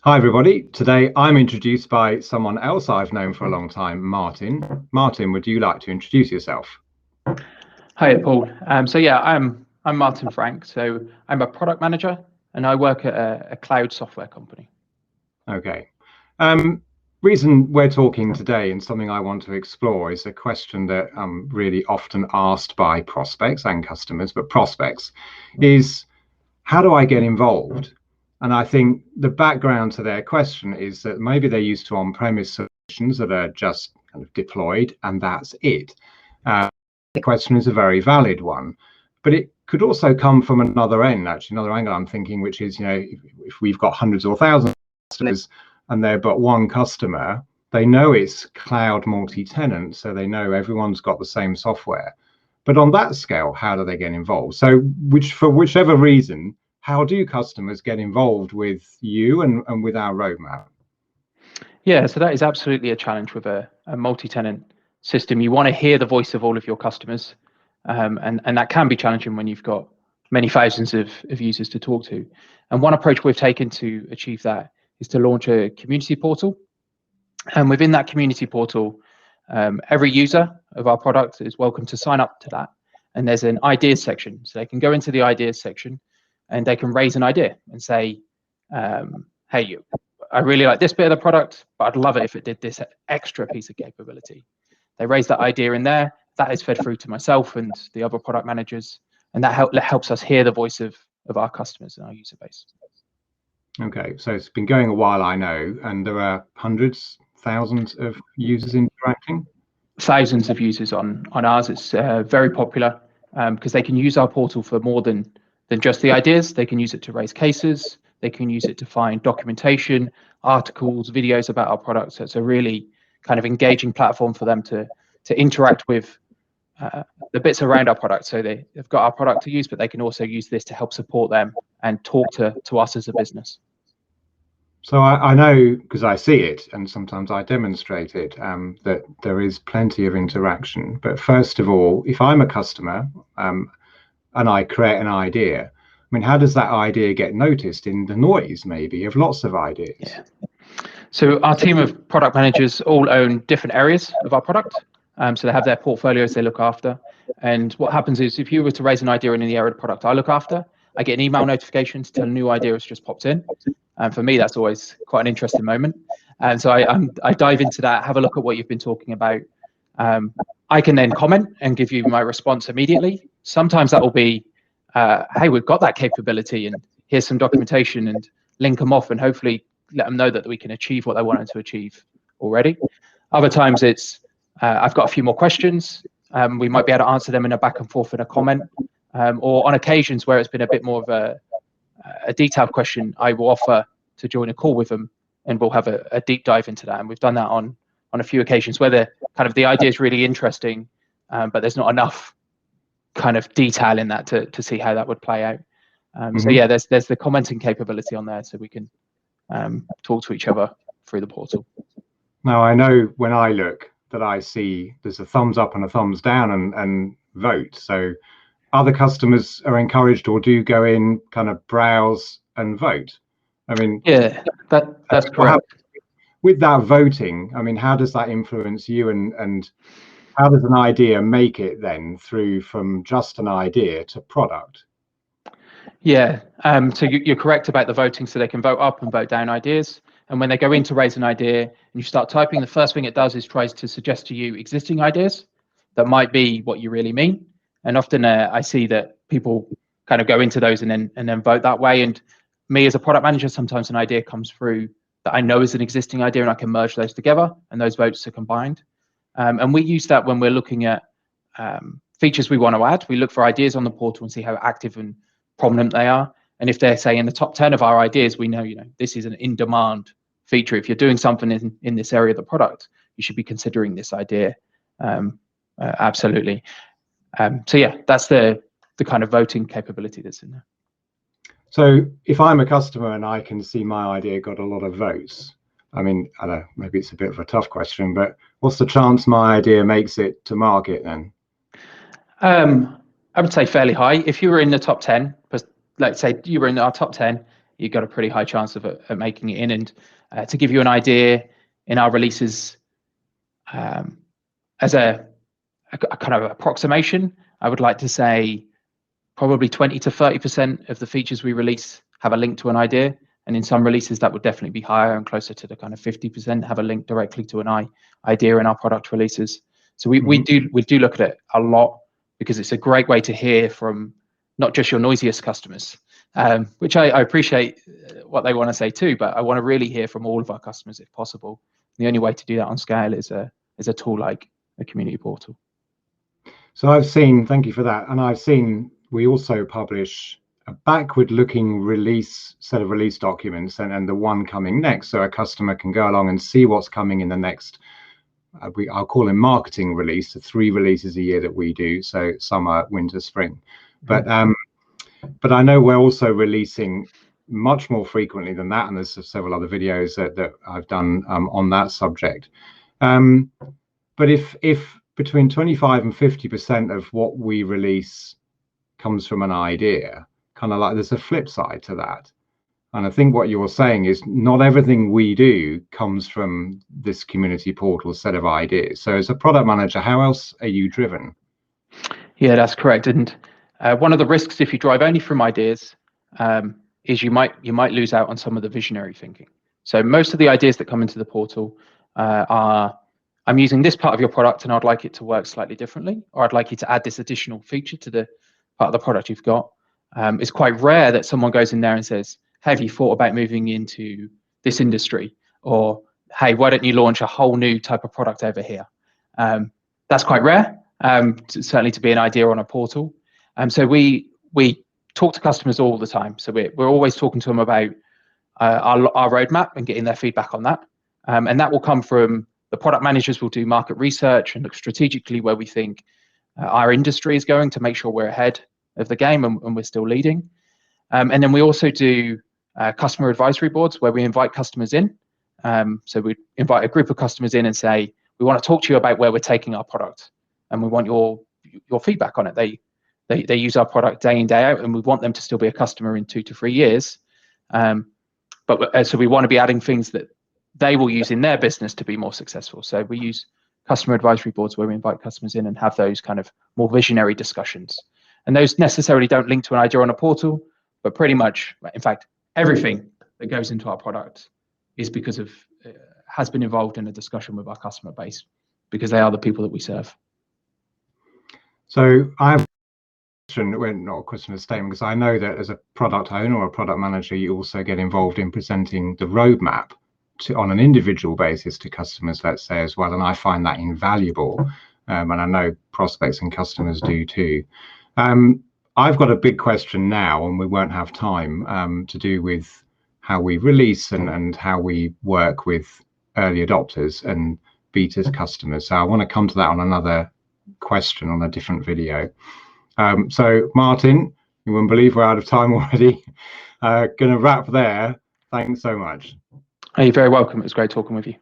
Hi everybody, today I'm introduced by someone else I've known for a long time, Martyn. Martyn, would you like to introduce yourself? Hi, Paul. I'm Martyn Frank. So I'm a product manager and I work at a cloud software company. Okay. Reason we're talking today and something I want to explore is a question that I'm really often asked by prospects and customers, but prospects is, how do I get involved? And I think the background to their question is that maybe they're used to on-premise solutions that are just kind of deployed and that's it. The question is a very valid one, but it could also come from another end, actually, another angle I'm thinking, which is, if we've got hundreds or thousands of customers and they're but one customer, they know it's cloud multi-tenant, so they know everyone's got the same software. But on that scale, how do they get involved? So for whichever reason, how do customers get involved with you and with our roadmap? Yeah, so that is absolutely a challenge with a multi-tenant system. You want to hear the voice of all of your customers, and that can be challenging when you've got many thousands of users to talk to. And one approach we've taken to achieve that is to launch a community portal. And within that community portal, every user of our product is welcome to sign up to that. And there's an ideas section. So they can go into the ideas section and they can raise an idea and say, hey, I really like this bit of the product, but I'd love it if it did this extra piece of capability. They raise that idea in there. That is fed through to myself and the other product managers. And that helps us hear the voice of our customers and our user base. Okay, so it's been going a while, I know, and there are hundreds, thousands of users interacting? Thousands of users on ours. It's very popular because they can use our portal for more than just the ideas. They can use it to raise cases. They can use it to find documentation, articles, videos about our products. So it's a really kind of engaging platform for them to interact with the bits around our product. So they've got our product to use, but they can also use this to help support them and talk to us as a business. So I know, because I see it and sometimes I demonstrate it, that there is plenty of interaction. But first of all, if I'm a customer and I create an idea, I mean, how does that idea get noticed in the noise, maybe, of lots of ideas? Yeah. So our team of product managers all own different areas of our product. So they have their portfolios they look after. And what happens is if you were to raise an idea in the area of the product I look after, I get an email notification to tell a new idea has just popped in. And for me, that's always quite an interesting moment. And so I dive into that, have a look at what you've been talking about. I can then comment and give you my response immediately. Sometimes that will be, hey, we've got that capability and here's some documentation, and link them off and hopefully let them know that we can achieve what they wanted to achieve already. Other times it's, I've got a few more questions. We might be able to answer them in a back and forth in a comment. Or on occasions where it's been a bit more of a detailed question, I will offer to join a call with them and we'll have a deep dive into that. And we've done that on a few occasions where the idea is really interesting, but there's not enough kind of detail in that to see how that would play out. So yeah, there's the commenting capability on there, so we can talk to each other through the portal. Now, I know when I look that I see there's a thumbs up and a thumbs down and vote. So other customers are encouraged or do go in, kind of browse and vote. I mean, yeah, that's correct. With that voting, I mean, how does that influence you, and how does an idea make it then through from just an idea to product? Yeah, so you're correct about the voting. So they can vote up and vote down ideas. And when they go in to raise an idea and you start typing, the first thing it does is tries to suggest to you existing ideas that might be what you really mean. And often I see that people kind of go into those and then vote that way. And me as a product manager, sometimes an idea comes through that I know is an existing idea and I can merge those together and those votes are combined. And we use that when we're looking at features we want to add. We look for ideas on the portal and see how active and prominent they are. And if they're, say, in the top 10 of our ideas, we know, this is an in-demand feature. If you're doing something in this area of the product, you should be considering this idea. Absolutely. So yeah, that's the kind of voting capability that's in there. So if I'm a customer and I can see my idea got a lot of votes, I mean, I don't know, maybe it's a bit of a tough question, but what's the chance my idea makes it to market then? I would say fairly high. If you were in the top 10, let's say you were in our top 10, you've got a pretty high chance of making it in. And to give you an idea, in our releases, as a kind of approximation, I would like to say probably 20 to 30% of the features we release have a link to an idea. And in some releases, that would definitely be higher and closer to the kind of 50% have a link directly to an idea in our product releases. So we do look at it a lot, because it's a great way to hear from not just your noisiest customers, which I appreciate what they want to say too, but I want to really hear from all of our customers if possible. The only way to do that on scale is a tool like a community portal. So I've seen, thank you for that, and I've seen we also publish a backward-looking set of release documents, and the one coming next, so a customer can go along and see what's coming in the next. I'll call them marketing release, the 3 releases a year that we do, so summer, winter, spring. But I know we're also releasing much more frequently than that, and there's several other videos that I've done on that subject. But if between 25 and 50% of what we release comes from an idea, kind of like there's a flip side to that. And I think what you're saying is not everything we do comes from this community portal set of ideas. So as a product manager, how else are you driven? Yeah, that's correct. And one of the risks if you drive only from ideas is you might lose out on some of the visionary thinking. So most of the ideas that come into the portal are, I'm using this part of your product and I'd like it to work slightly differently, or I'd like you to add this additional feature to the part of the product you've got. It's quite rare that someone goes in there and says, hey, have you thought about moving into this industry? Or, hey, why don't you launch a whole new type of product over here? That's quite rare, certainly to be an idea on a portal. So we talk to customers all the time. So we're always talking to them about our roadmap and getting their feedback on that. And that will come from the product managers will do market research and look strategically where we think our industry is going to make sure we're ahead of the game and we're still leading. And then we also do customer advisory boards where we invite customers in. So we invite a group of customers in and say, we want to talk to you about where we're taking our product, and we want your feedback on it. They use our product day in, day out, and we want them to still be a customer in 2 to 3 years. So we want to be adding things that they will use in their business to be more successful. So we use customer advisory boards where we invite customers in and have those kind of more visionary discussions. And those necessarily don't link to an idea on a portal, but pretty much, in fact, everything that goes into our product is because of, has been involved in a discussion with our customer base, because they are the people that we serve. So I have a question, well, not a question, a statement, because I know that as a product owner or a product manager, you also get involved in presenting the roadmap on an individual basis to customers, let's say, as well. And I find that invaluable. And I know prospects and customers do too. I've got a big question now, and we won't have time, to do with how we release and how we work with early adopters and beta customers. So I want to come to that on another question on a different video. So Martyn, you wouldn't believe we're out of time already. Going to wrap there. Thanks so much. You're very welcome. It was great talking with you.